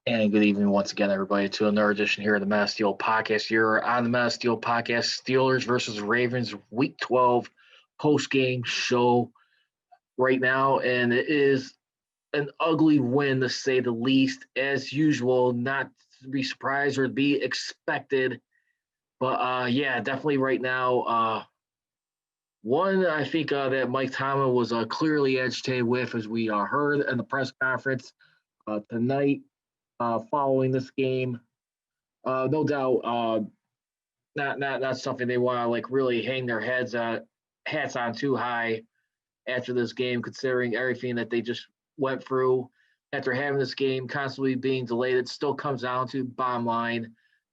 And good evening once again, everybody, to another edition here of the Mass Steel Podcast. You're on the Mass Steel Podcast, Steelers versus Ravens Week 12 post-game show right now. And it is an ugly win, to say the least, as usual, not to be surprised or to be expected. But, yeah, definitely right now, one I think that Mike Tomlin was clearly agitated with, as we heard in the press conference tonight following this game. No doubt, not something they want to like really hang their hats on too high after this game, considering everything that they just went through after having this game constantly being delayed. It still comes down to bottom line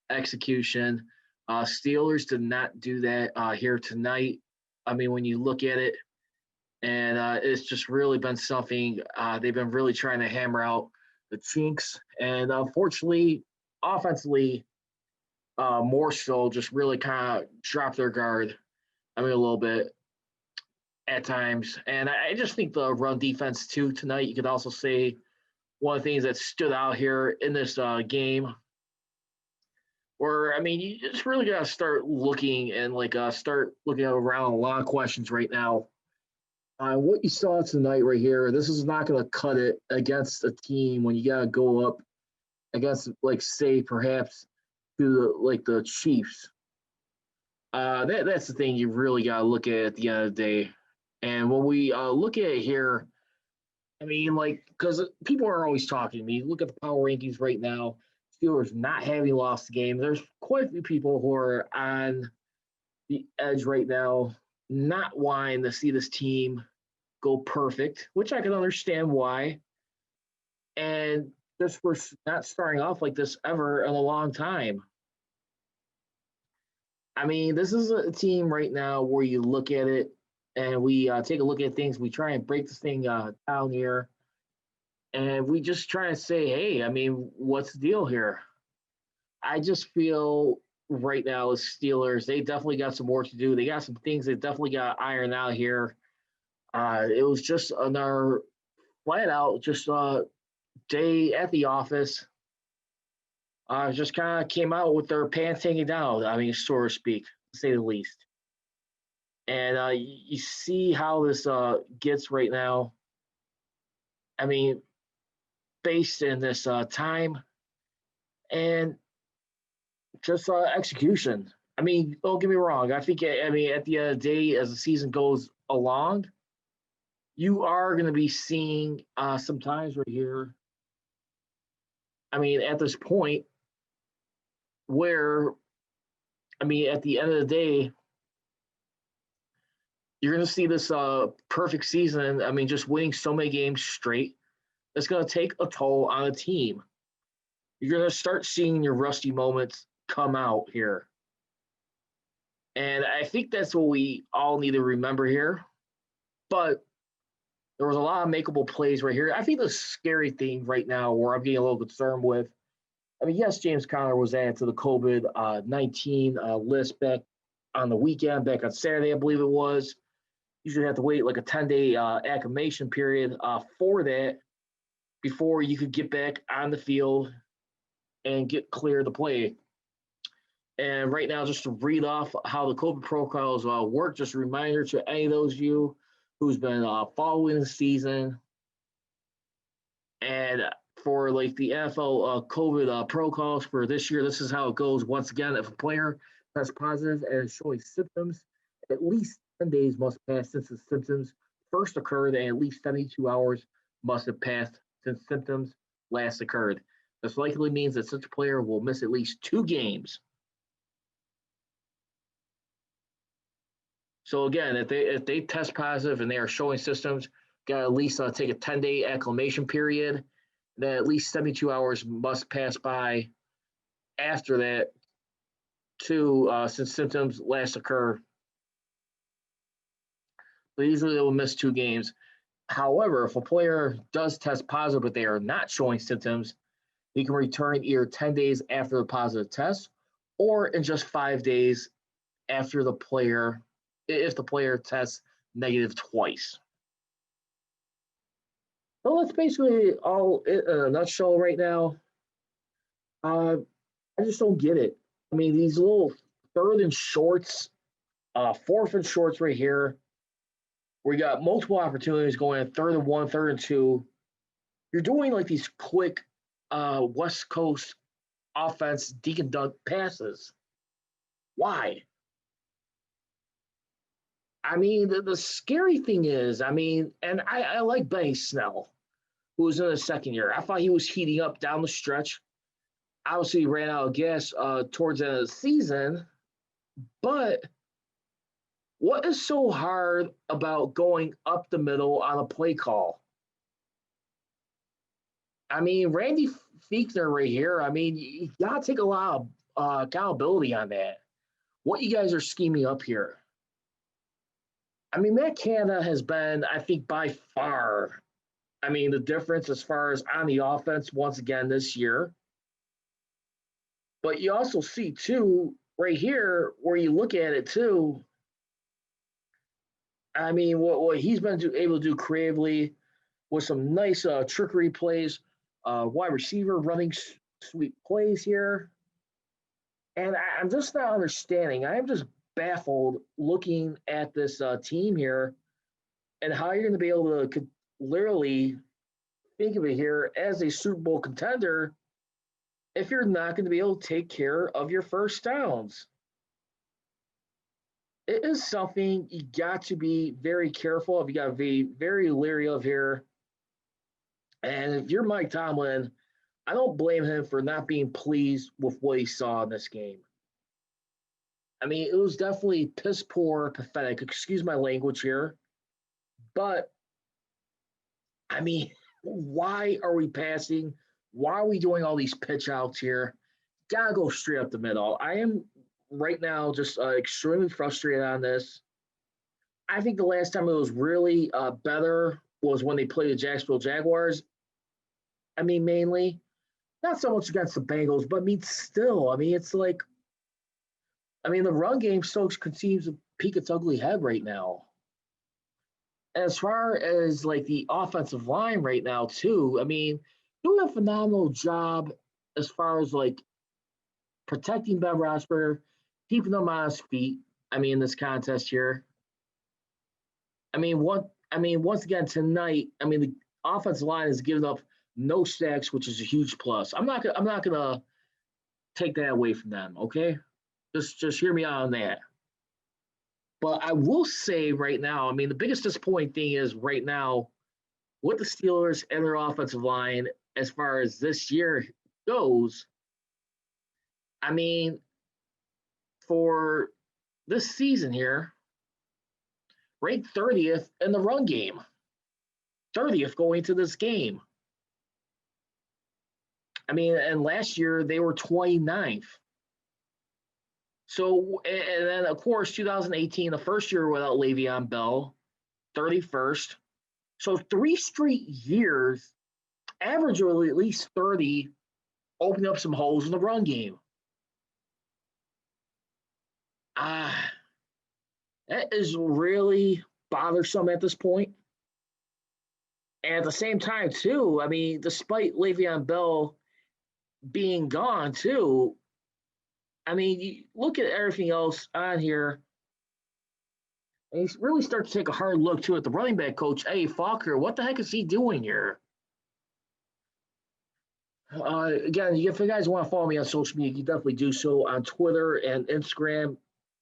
execution. Steelers did not do that here tonight. I mean, when you look at it, and it's just really been something they've been really trying to hammer out the chinks, and unfortunately, offensively more so just really kind of drop their guard. I mean, a little bit at times. And I just think the run defense, too, tonight, you could also say one of the things that stood out here in this game, where, I mean, you just really got to start looking and start looking around a lot of questions right now. What you saw tonight right here, this is not going to cut it against a team when you got to go up against, like, say, perhaps to the Chiefs. That's the thing you really got to look at the end of the day. And when we look at it here, I mean, because people are always talking to me. Look at the power rankings right now. Steelers not having lost the game. There's quite a few people who are on the edge right now, not wanting to see this team go perfect, which I can understand why. And this was not starting off like this ever in a long time. I mean, this is a team right now where you look at it and we take a look at things. We try and break this thing down here. And we just try and say, hey, I mean, what's the deal here? I just feel right now as Steelers, they definitely got some work to do. They got some things they definitely got to iron out here. It was just another flat out, just day at the office. Just kind of came out with their pants hanging down, I mean, so to speak, to say the least. And you see how this gets right now. I mean, based in this time and just execution. I mean, don't get me wrong. I think, I mean, at the end of the day, as the season goes along, you are going to be seeing some times right here. I mean, at this point, where, I mean, at the end of the day, you're going to see this perfect season. I mean, just winning so many games straight. It's going to take a toll on a team. You're going to start seeing your rusty moments come out here. And I think that's what we all need to remember here. But there was a lot of makeable plays right here. I think the scary thing right now, where I'm getting a little concerned with, I mean, yes, James Conner was added to the COVID-19 list back on the weekend, back on Saturday, I believe it was. You should have to wait like a 10-day acclimation period for that before you could get back on the field and get clear to play. And right now, just to read off how the COVID protocols work, just a reminder to any of those of you who's been following the season. And for like the NFL COVID protocols for this year, this is how it goes. Once again, if a player tests positive and is showing symptoms, at least 10 days must pass since the symptoms first occurred, and at least 72 hours must have passed since symptoms last occurred. This likely means that such a player will miss at least 2 games. So again, if they test positive and they are showing symptoms, got to at least take a 10-day acclimation period. Then at least 72 hours must pass by after that since symptoms last occur. So usually they will miss 2 games. However, if a player does test positive but they are not showing symptoms, he can return either 10 days after the positive test or in just 5 days after the player, if the player tests negative twice. So that's basically all in a nutshell right now. Uh, I just don't get it. I mean, these little third and shorts, fourth and shorts right here. We got multiple opportunities going in third and one, third and two. You're doing like these quick West Coast offense deke and dunk passes. Why? I mean, the scary thing is, I mean, and I like Benny Snell, who was in his second year. I thought he was heating up down the stretch. Obviously, he ran out of gas towards the end of the season. But what is so hard about going up the middle on a play call? I mean, Randy Fiechner right here. I mean, you got to take a lot of accountability on that. What you guys are scheming up here. I mean, Matt Canada has been, I think, by far, I mean, the difference as far as on the offense once again this year. But you also see, too, right here, where you look at it, too, I mean, what he's been able to do creatively with some nice trickery plays, wide receiver running sweet plays here. And I'm just not understanding. I'm just baffled looking at this team here and how you're going to be able to literally think of it here as a Super Bowl contender if you're not going to be able to take care of your first downs. It is something you got to be very careful of. You got to be very leery of here. And if you're Mike Tomlin, I don't blame him for not being pleased with what he saw in this game. I mean, it was definitely piss poor, pathetic. Excuse my language here. But, I mean, why are we passing? Why are we doing all these pitch outs here? Gotta go straight up the middle. I am right now just extremely frustrated on this. I think the last time it was really better was when they played the Jacksonville Jaguars. I mean, mainly, not so much against the Bengals, but I mean, still, I mean, it's like, I mean, the run game still continues to peek its ugly head right now. As far as like the offensive line right now, too, I mean, doing a phenomenal job as far as like protecting Ben Roethlisberger, keeping him on his feet. I mean, in this contest here. I mean, what? I mean, once again tonight, I mean, the offensive line has given up no sacks, which is a huge plus. I'm not. I'm not gonna take that away from them. Okay, just hear me out on that. But I will say right now, I mean, the biggest disappointing thing is right now with the Steelers and their offensive line, as far as this year goes. I mean, for this season here, ranked 30th in the run game, 30th going to this game. I mean, and last year they were 29th. So, and then of course, 2018, the first year without Le'Veon Bell, 31st. So 3 straight years, average of at least 30, opening up some holes in the run game. That is really bothersome at this point. And at the same time, too, I mean, despite Le'Veon Bell being gone, too, I mean, you look at everything else on here, and you really start to take a hard look, too, at the running back coach, hey, Falker, what the heck is he doing here? Again, if you guys want to follow me on social media, you can definitely do so on Twitter and Instagram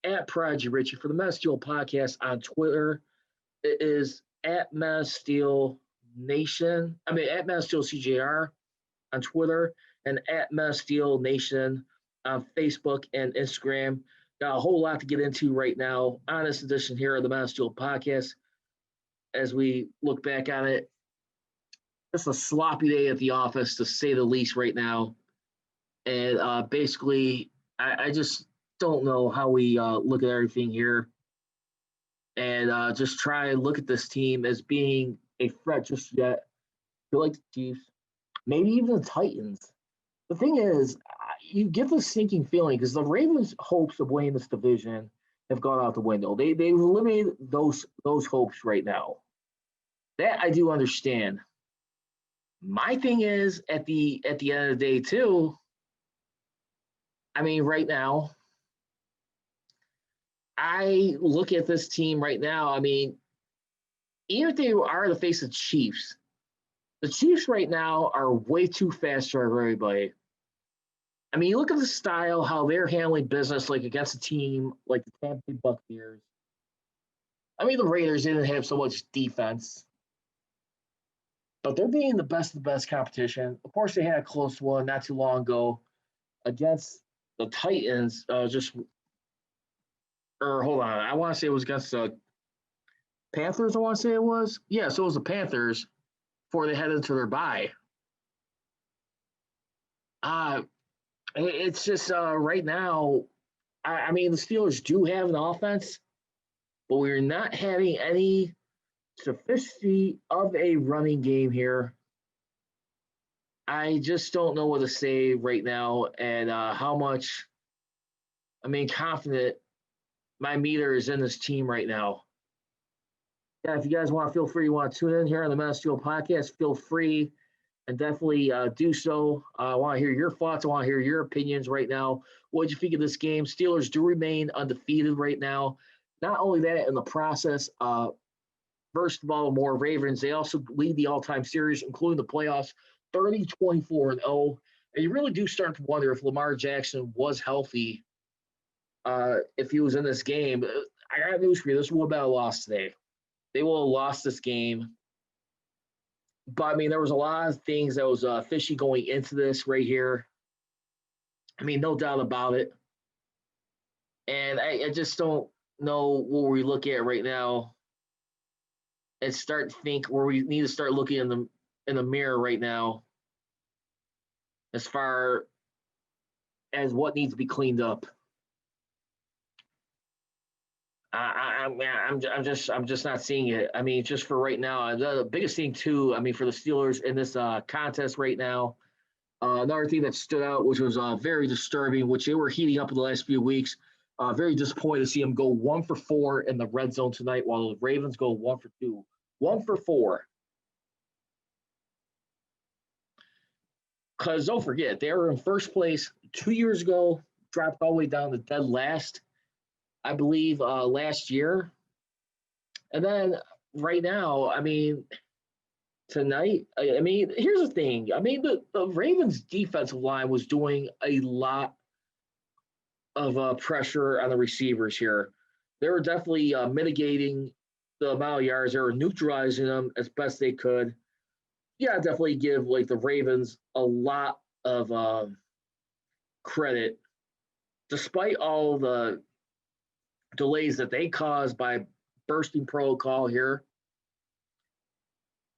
at Prodigy Richey. For the Men of Steel podcast on Twitter, it is at Men of Steel Nation. I mean, at Men of Steel CJR on Twitter and at Men of Steel Nation on Facebook and Instagram. Got a whole lot to get into right now on this edition here of the Men of Steel podcast. As we look back on it, it's a sloppy day at the office, to say the least, right now. And basically, I just don't know how we look at everything here and just try and look at this team as being a threat just yet. I feel like the Chiefs, maybe even the Titans. The thing is, you get this sinking feeling because the Ravens' hopes of winning this division have gone out the window. They've eliminated those hopes right now. That I do understand. My thing is, at the end of the day, too, I mean, right now, I look at this team right now. I mean, even if they are the face of Chiefs, the Chiefs right now are way too fast for everybody. I mean, you look at the style, how they're handling business, like against a team like the Tampa Bay Buccaneers. I mean, the Raiders didn't have so much defense, but they're being the best of the best competition. Of course, they had a close one not too long ago against the Titans. Or hold on, I want to say it was against the Panthers. I want to say it was. Yeah, so it was the Panthers before they headed to their bye. Uh, it's just right now. I mean, the Steelers do have an offense, but we're not having any sufficiency of a running game here. I just don't know what to say right now and how much, I mean, confident my meter is in this team right now. Yeah, if you guys want to feel free, you want to tune in here on the Men of Steel podcast, feel free and definitely do so. I want to hear your thoughts. I want to hear your opinions right now. What did you think of this game? Steelers do remain undefeated right now. Not only that, in the process, first of all, more Ravens. They also lead the all-time series, including the playoffs, 30-24-0. And you really do start to wonder if Lamar Jackson was healthy, if he was in this game. I got news for you. This would have been a loss today. They will have lost this game. But, I mean, there was a lot of things that was fishy going into this right here. I mean, no doubt about it. And I just don't know what we look at right now and start to think where we need to start looking in the mirror right now as far as what needs to be cleaned up. I'm just not seeing it. I mean, just for right now, the biggest thing too. I mean, for the Steelers in this contest right now, another thing that stood out, which was very disturbing, which they were heating up in the last few weeks. Very disappointed to see them go 1 for 4 in the red zone tonight, while the Ravens go 1 for 2, 1 for 4. Because don't forget, they were in first place 2 years ago, dropped all the way down to dead last, I believe, last year. And then right now, I mean, tonight, I mean, here's the thing. I mean, the Ravens' defensive line was doing a lot of pressure on the receivers here. They were definitely mitigating the amount of yards. They were neutralizing them as best they could. Yeah, definitely give like the Ravens a lot of credit, despite all the delays that they caused by bursting protocol here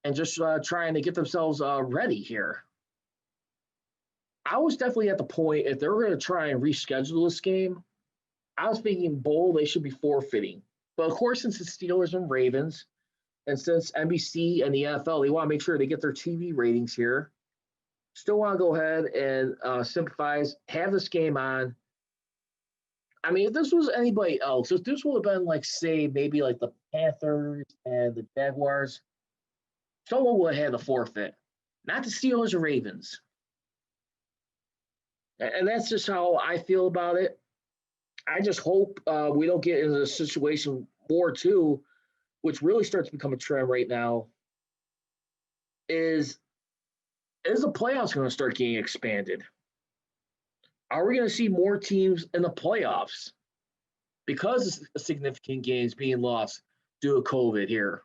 and just trying to get themselves ready here. I was definitely at the point, if they were going to try and reschedule this game, I was thinking bowl, they should be forfeiting. But of course, since it's Steelers and Ravens, and since NBC and the NFL, they want to make sure they get their TV ratings here, still want to go ahead and sympathize, have this game on. I mean, if this was anybody else, if this would have been like, say, maybe like the Panthers and the Jaguars, someone would have had the forfeit, not the Steelers or Ravens. And that's just how I feel about it. I just hope we don't get into a situation more too, which really starts to become a trend right now, is the playoffs going to start getting expanded? Are we going to see more teams in the playoffs because of significant games being lost due to COVID here?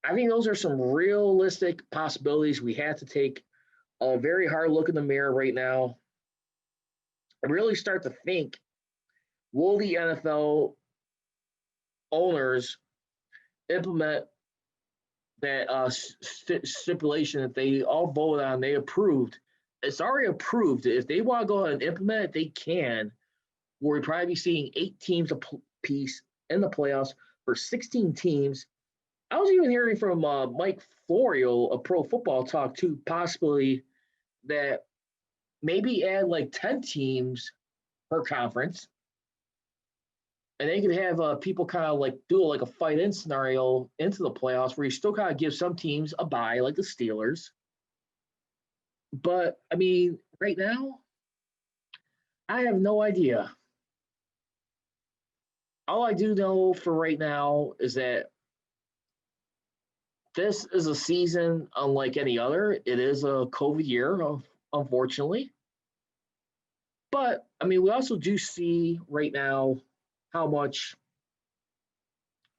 I think those are some realistic possibilities. We have to take a very hard look in the mirror right now and really start to think, will the NFL owners implement that stipulation that they all voted on, they approved? It's already approved. If they want to go ahead and implement it, they can. We'll probably be seeing 8 teams apiece in the playoffs for 16 teams. I was even hearing from Mike Florio of Pro Football Talk too, possibly that maybe add like 10 teams per conference, and they could have people kind of like do like a fight-in scenario into the playoffs where you still kind of give some teams a bye, like the Steelers. But, I mean, right now, I have no idea. All I do know for right now is that this is a season unlike any other. It is a COVID year, unfortunately. But I mean, we also do see right now how much,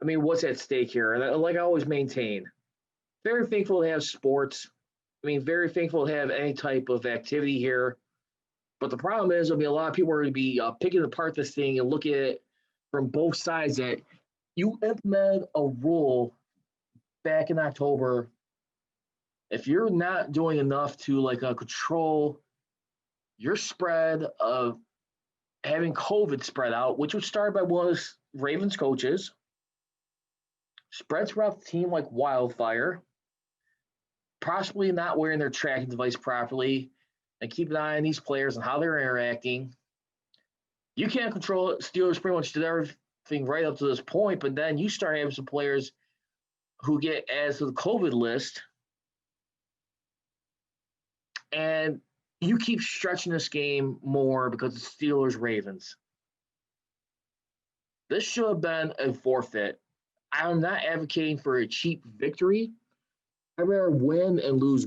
I mean, what's at stake here. And like I always maintain, very thankful to have sports. I mean, very thankful to have any type of activity here. But the problem is, I mean, a lot of people are going to be picking apart this thing and looking at it from both sides that you implement a rule back in October. If you're not doing enough to control your spread of having COVID spread out, which was started by one of the Ravens coaches, spread throughout the team like wildfire, possibly not wearing their tracking device properly, and keep an eye on these players and how they're interacting. You can't control it. Steelers pretty much did everything right up to this point, but then you start having some players who get added to the COVID list, and you keep stretching this game more because it's Steelers Ravens. This should have been a forfeit. I'm not advocating for a cheap victory. I'd rather win and lose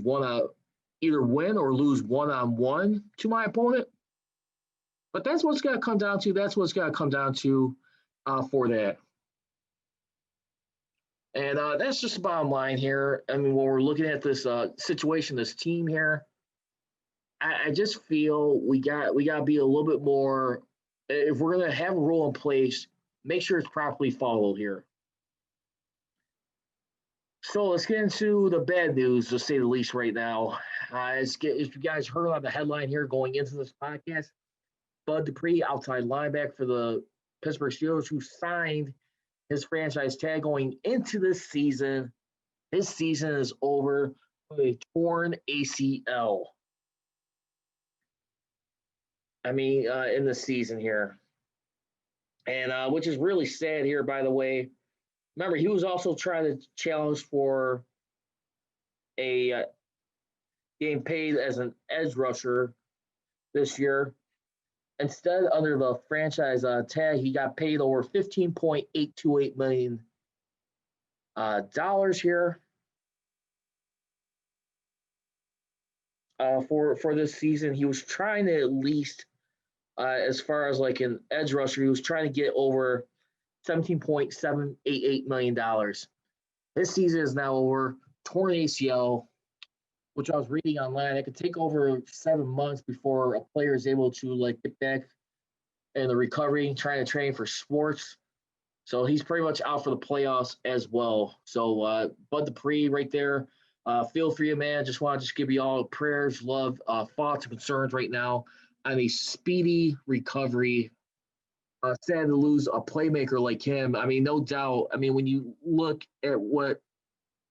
either win or lose one-on-one to my opponent. But that's what's got to come down to. That's what's got to come down to for that. And that's just the bottom line here. I mean, when we're looking at this situation, this team here, I just feel we got to be a little bit more. If we're going to have a rule in place, make sure it's properly followed here. So let's get into the bad news, to say the least, right now. As you guys heard on the headline here going into this podcast, Bud Dupree, outside linebacker for the Pittsburgh Steelers, who signed his franchise tag going into this season. His season is over with a torn ACL. I mean, in the season here. And which is really sad here, by the way. Remember, he was also trying to challenge for a getting paid as an edge rusher this year. Instead, under the franchise tag, he got paid over $15.828 million here for this season. He was trying to at least, as far as like an edge rusher, he was trying to get over $17.788 million. This season is now over. Torn ACL, which I was reading online, it could take over 7 months before a player is able to get back in the recovery, trying to train for sports. So he's pretty much out for the playoffs as well. So Bud Dupree right there. Feel for you, man. Just want to give you all prayers, love, thoughts, and concerns right now on a speedy recovery. Sad to lose a playmaker like him. I mean, no doubt. I mean, when you look at what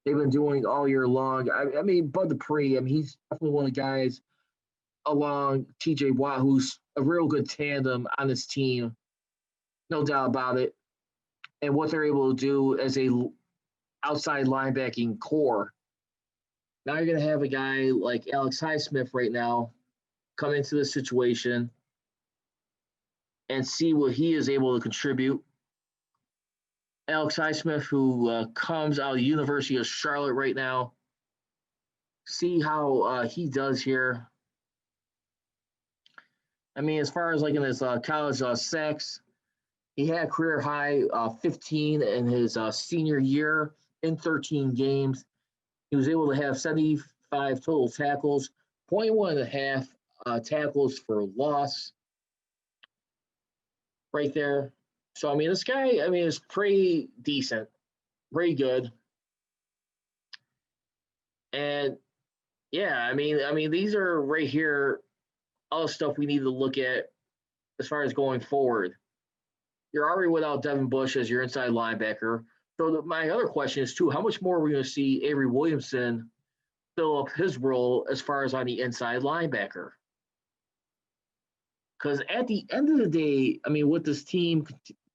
they've been doing all year long, I mean, Bud Dupree, I mean, he's definitely one of the guys along TJ Watt, who's a real good tandem on this team. No doubt about it. And what they're able to do as a outside linebacking core. Now you're going to have a guy like Alex Highsmith right now come into this situation and see what he is able to contribute. Alex Highsmith, who comes out of the University of Charlotte right now, see how he does here. I mean, as far as in his college sacks, he had career high 15 in his senior year in 13 games. He was able to have 75 total tackles, 21 and a half tackles for loss right there. So, I mean, this guy, I mean, is pretty decent, pretty good. And, yeah, I mean, these are right here, all the stuff we need to look at as far as going forward. You're already without Devin Bush as your inside linebacker. So my other question is, too, how much more are we going to see Avery Williamson fill up his role as far as on the inside linebacker? Because at the end of the day, I mean, what this team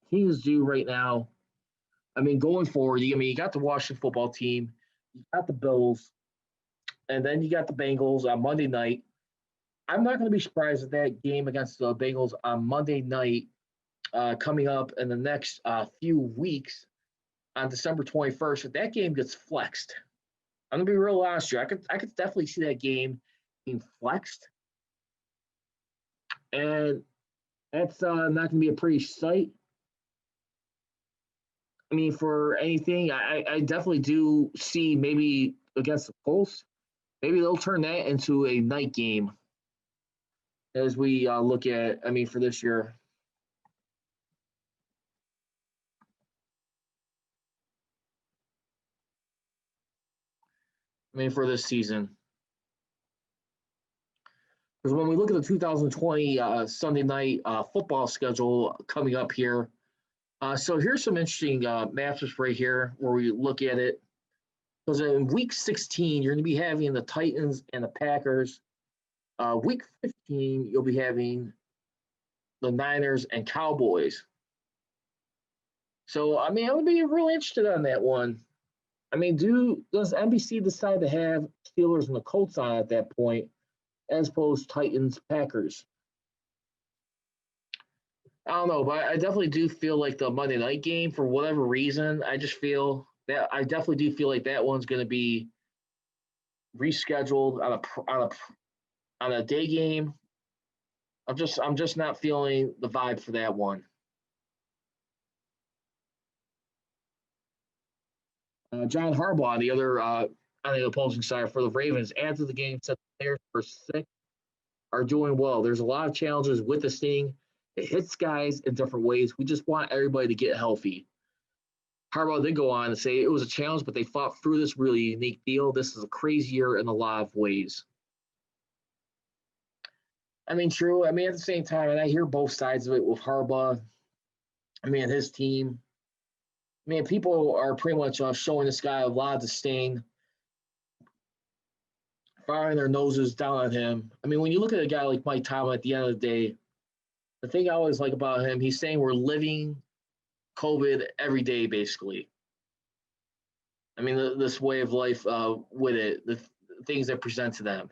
continues to do right now, I mean, going forward, you got the Washington football team, you got the Bills, and then you got the Bengals on Monday night. I'm not going to be surprised at that game against the Bengals on Monday night coming up in the next few weeks on December 21st. If that game gets flexed, I'm going to be real honest here. I could definitely see that game being flexed, and that's not going to be a pretty sight. I mean, for anything, I definitely do see maybe against the Colts, maybe they'll turn that into a night game as we look at, I mean, for this year. I mean, for this season. Because when we look at the 2020 Sunday night football schedule coming up here, so here's some interesting matchups right here where we look at it. Because in week 16, you're going to be having the Titans and the Packers. Week 15, you'll be having the Niners and Cowboys. So, I mean, I would be really interested on that one. I mean, does NBC decide to have Steelers and the Colts on at that point, as opposed to Titans, Packers? I don't know, but I definitely do feel like the Monday night game, for whatever reason, I just feel that I definitely do feel like that one's going to be rescheduled on a day game. I'm just not feeling the vibe for that one. John Harbaugh, on the opposing side for the Ravens, after the game said the players were sick, are doing well. There's a lot of challenges with this thing. It hits guys in different ways. We just want everybody to get healthy. Harbaugh did go on to say it was a challenge, but they fought through this really unique deal. This is a crazy year in a lot of ways. I mean, true. I mean, at the same time, and I hear both sides of it with Harbaugh. I mean, his team. I mean, people are pretty much showing this guy a lot of disdain, firing their noses down on him. I mean, when you look at a guy like Mike Tomlin at the end of the day, the thing I always like about him, he's saying we're living COVID every day, basically. I mean, this way of life with it, the things that present to them.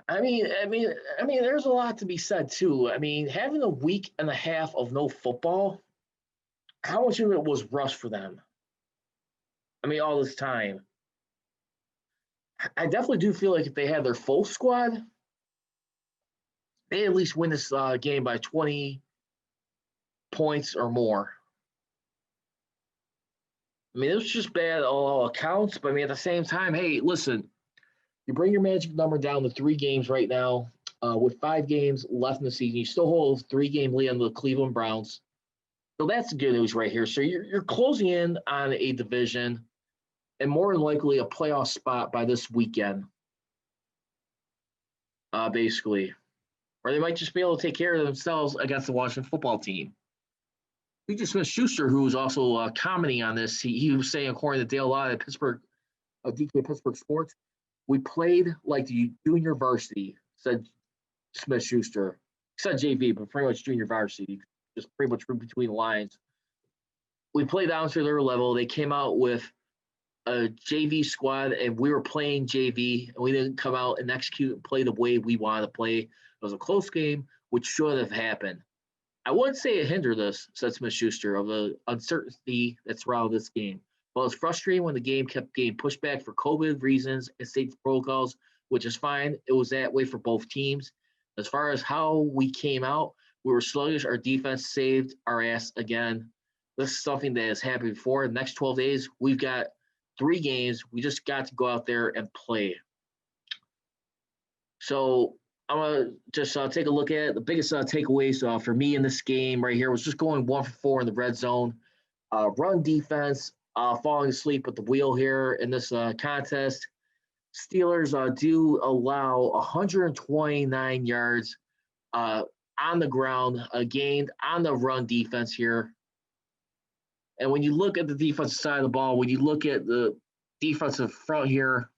There's a lot to be said too. I mean, having a week and a half of no football, how much of it was rushed for them? I mean, all this time. I definitely do feel like if they had their full squad, they at least win this game by 20 points or more. I mean, it was just bad on all accounts, but I mean, at the same time, hey, listen, you bring your magic number down to 3 games right now. With 5 games left in the season, you still hold a 3-game lead on the Cleveland Browns. So that's good news right here. So you're closing in on a division and more than likely a playoff spot by this weekend, basically. Or they might just be able to take care of themselves against the Washington football team. DJ Smith-Schuster, who was also commenting on this, he was saying, according to Dale Lott at Pittsburgh, DK Pittsburgh Sports, we played like the junior varsity, said Smith-Schuster. He said JV, but pretty much junior varsity, just pretty much between the lines. We played down to their level. They came out with a JV squad, and we were playing JV, and we didn't come out and execute and play the way we wanted to play. It was a close game, which should have happened. I wouldn't say it hindered us, said Smith-Schuster, of the uncertainty that surrounded this game. Well, it's frustrating when the game kept getting pushed back for COVID reasons and safety protocols, which is fine. It was that way for both teams. As far as how we came out, we were sluggish. Our defense saved our ass again. This is something that has happened before. The next 12 days, we've got 3 games. We just got to go out there and play. So I'm going to just take a look at it. The biggest takeaways for me in this game right here was just going 1 for 4 in the red zone. Run defense, falling asleep at the wheel here in this contest. Steelers do allow 129 yards on the ground, gained on the run defense here. And when you look at the defensive side of the ball, when you look at the defensive front here,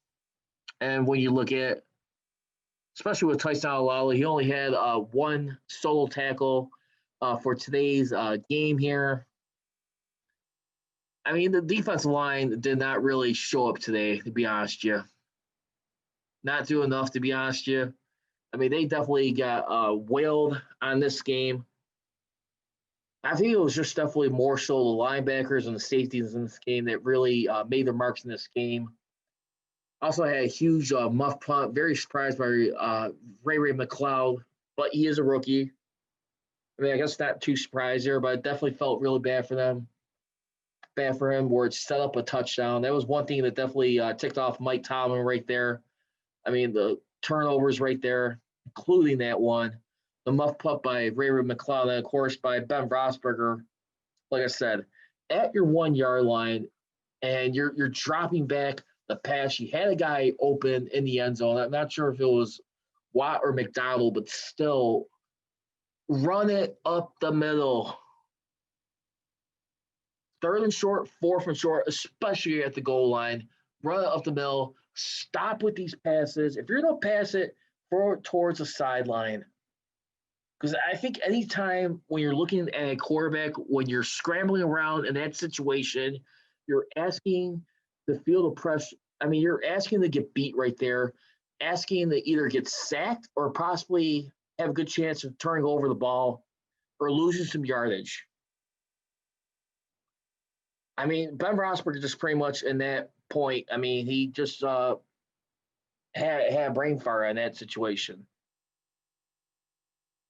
and when you look at, especially with Tyson Alala, he only had 1 solo tackle for today's game here. I mean, the defensive line did not really show up today, to be honest with you. not do enough, to be honest with you. I mean, they definitely got wailed on this game. I think it was just definitely more so the linebackers and the safeties in this game that really made their marks in this game. Also had a huge muff punt. Very surprised by Ray McLeod, but he is a rookie. I mean, I guess not too surprised there, but it definitely felt really bad for them. Bad for him, where it set up a touchdown. That was one thing that definitely ticked off Mike Tomlin right there. I mean, the turnovers right there, including that one. The muff punt by Ray McLeod, and of course by Ben Roethlisberger. Like I said, at your 1 yard line, and you're dropping back the pass. You had a guy open in the end zone. I'm not sure if it was Watt or McDonald, but still run it up the middle. 3rd and short, 4th and short, especially at the goal line. Run it up the middle. Stop with these passes. If you're going to pass it, throw it towards the sideline. Because I think anytime when you're looking at a quarterback, when you're scrambling around in that situation, you're asking the field of pressure. I mean, you're asking to get beat right there, asking to either get sacked or possibly have a good chance of turning over the ball or losing some yardage. I mean, Ben Roethlisberger just pretty much in that point. I mean, he just had brain fire in that situation.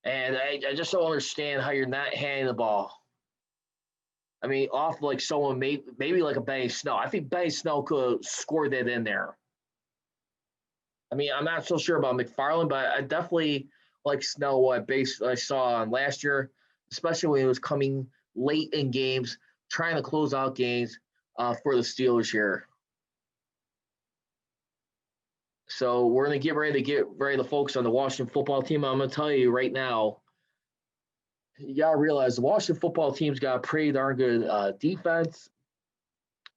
And I just don't understand how you're not handing the ball. I mean, off like someone maybe like a Benny Snell. I think Benny Snell could have scored that in there. I mean, I'm not so sure about McFarland, but I definitely like Snell what I saw on last year, especially when he was coming late in games, trying to close out games for the Steelers here. So we're going to get ready to focus on the Washington football team. I'm going to tell you right now, you got to realize the Washington football team's got a pretty darn good defense.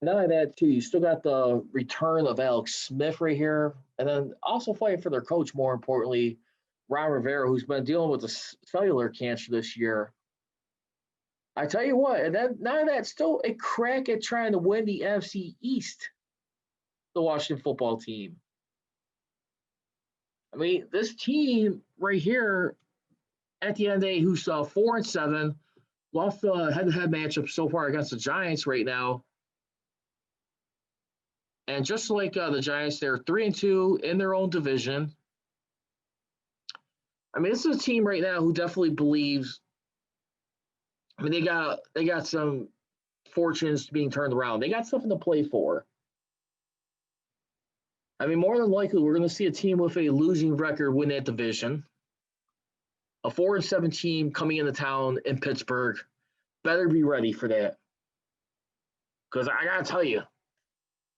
Not only that, too, you still got the return of Alex Smith right here. And then also fighting for their coach, more importantly, Ron Rivera, who's been dealing with the cellular cancer this year. I tell you what, and then none of that, still a crack at trying to win the NFC East, the Washington football team. I mean, this team right here, at the end of the day, who's 4-7, lost the head-to-head matchup so far against the Giants right now. And just like the Giants, they're 3-2 in their own division. I mean, this is a team right now who definitely believes. I mean, they got some fortunes being turned around. They got something to play for. I mean, more than likely, we're going to see a team with a losing record win that division. A 4-7 team coming into town in Pittsburgh. Better be ready for that. Because I got to tell you,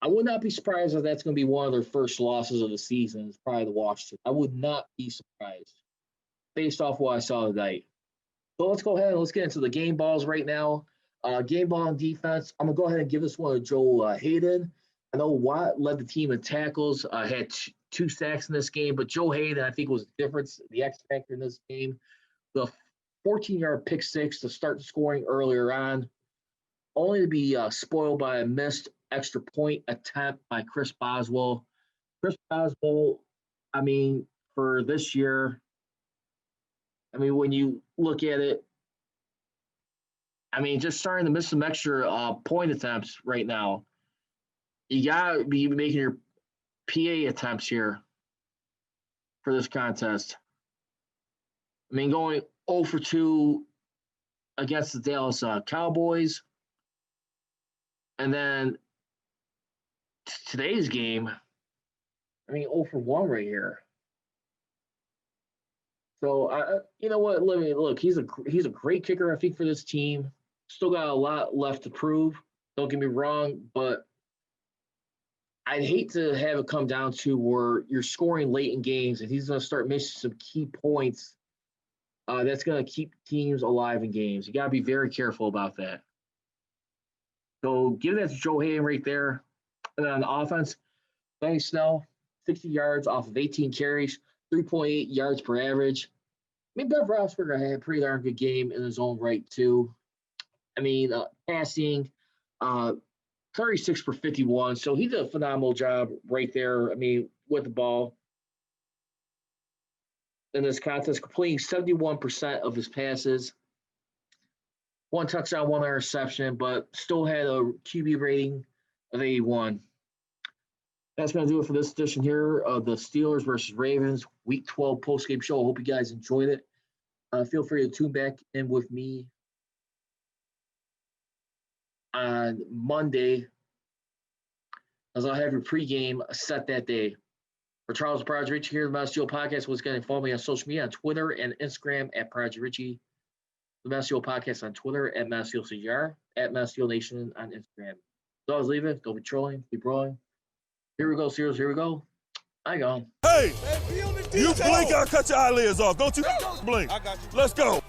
I would not be surprised if that's going to be one of their first losses of the season. It's probably the Washington. I would not be surprised based off what I saw tonight. So let's go ahead and let's get into the game balls right now. Game ball and defense. I'm going to go ahead and give this one to Joe Hayden. I know Watt led the team in tackles, had 2 sacks in this game, but Joe Hayden, I think, was the difference, the X factor in this game. The 14-yard pick six to start the scoring earlier on, only to be spoiled by a missed extra point attempt by Chris Boswell. Chris Boswell, I mean, for this year, I mean, when you look at it, I mean, just starting to miss some extra point attempts right now. You got to be making your PA attempts here for this contest. I mean, going 0 for 2 against the Dallas Cowboys. And then today's game, I mean, 0 for 1 right here. So, you know what? Let me look. He's a great kicker, I think, for this team. Still got a lot left to prove. Don't get me wrong, but I'd hate to have it come down to where you're scoring late in games and he's going to start missing some key points. That's going to keep teams alive in games. You got to be very careful about that. So give that to Joe Hayden right there. And then on the offense, Benny Snell, 60 yards off of 18 carries, 3.8 yards per average. I mean, Ben Roethlisberger had a pretty darn good game in his own right, too. I mean, passing, 36 for 51. So he did a phenomenal job right there, I mean, with the ball. in this contest, completing 71% of his passes. 1 touchdown, 1 interception, but still had a QB rating of 81. That's going to do it for this edition here of the Steelers versus Ravens Week 12 postgame show. I hope you guys enjoyed it. Feel free to tune back in with me on Monday, as I'll have your pregame set that day. For Charles Prodigy Richey here, the Mass Steel Podcast. Once again, follow me on social media on Twitter and Instagram at Prodigy Richey. The Mass Steel Podcast on Twitter at Mass Steel CGR, at Mass Steel Nation on Instagram. So I was leaving. Don't be trolling. Keep rolling. Here we go, Steelers. Here we go. I go. Hey, you blink, I'll cut your eyelids off. Don't you blink. I got you. Let's go.